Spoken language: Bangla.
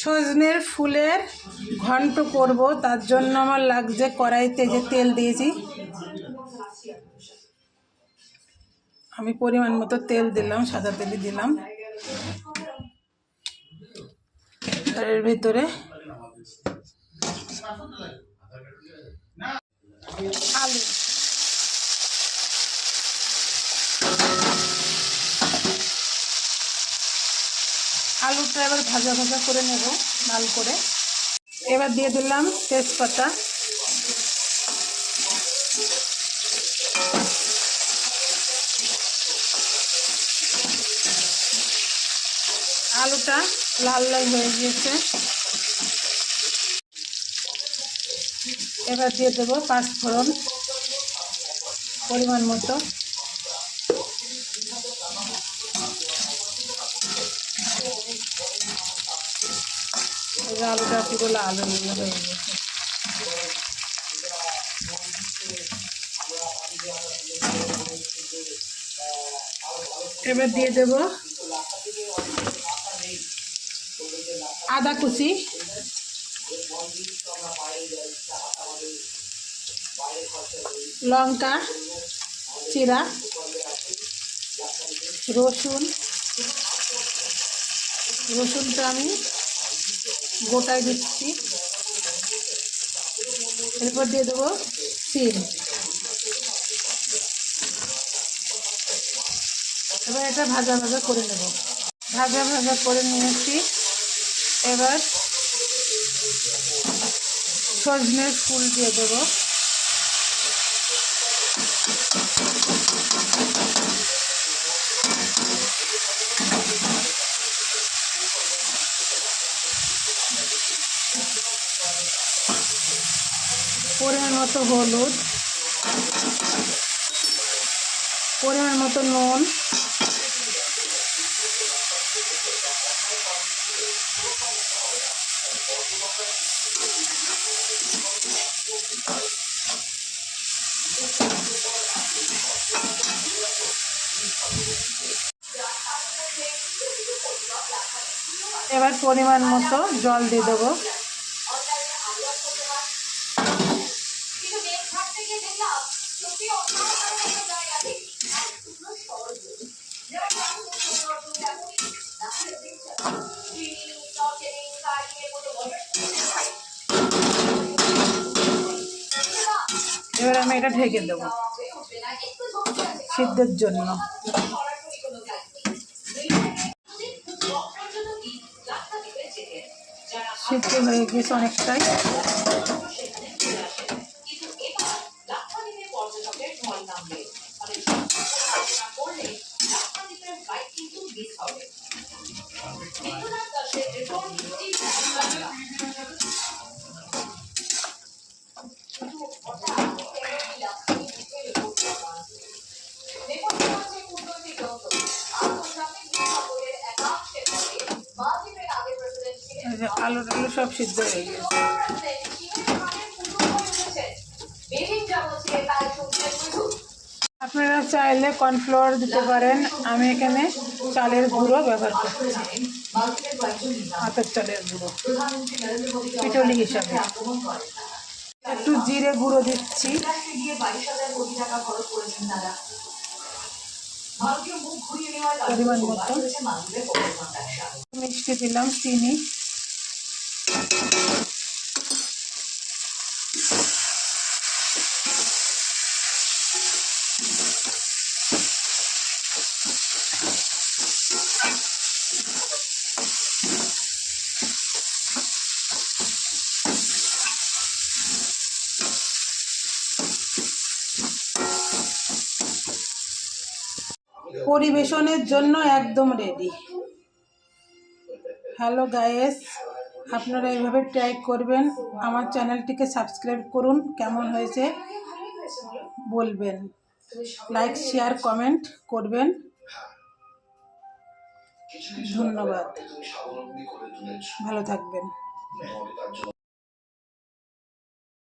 সজনের ফুলের ঘন্ট করব, তার জন্য আমার লাগছে কড়াইতে যে তেল দিয়েছি। আমি পরিমাণ মতো তেল দিলাম, সাদা তেলই দিলাম। এর ভিতরে আলু, আলুটা এবার ভাজা ভাজা করে নেব লাল করে। এবার দিয়ে দিলাম তেজপাতা, আলুটা লাল লাল হয়ে গিয়েছে। এবার দিয়ে দেবো পাঁচফোড়ন পরিমাণ মতো। আলুটা পুরো লাল হয়ে গেছে। এবার দিয়ে দেব আদা কুচি, লঙ্কা চিরা, রসুনটা আমি গোটায় দিচ্ছি। এরপর দিয়ে দেবো শিম। এবার এটা ভাজা ভাজা করে নেব। ভাজা ভাজা করে নিয়েছি। এবার সজনের ফুল দিয়ে দেবো। পরিমাণ মতো হলুদ, পরিমাণ মতো নুন, এবার পরিমাণ মতো জল দিয়ে দেবো। এবার আমি এটা ঢেকে দেবো সিদ্ধের জন্য। সিদ্ধ হয়ে গেছে অনেকটাই। আলু টালু সব সিদ্ধ হয়ে গেছে। আপনারা চাইলে কর্নফ্লাওয়ার দিতে পারেন, আমি এখানে চালের গুঁড়ো ব্যবহার করছি, হাতের চালের গুঁড়ো পিঠলি হিসাবে। একটু জিরে গুঁড়ো দিচ্ছি, পরিমাণ মতো মিষ্টি দিলাম, চিনি, পরিবেশনের জন্য একদম রেডি। হ্যালো গাইস, আপনারা এইভাবে ট্রাই করবেন। আমার চ্যানেলটিকে সাবস্ক্রাইব করুন। কেমন হয়েছে বলবেন, লাইক শেয়ার কমেন্ট করবেন। ধন্যবাদ, ভালো থাকবেন।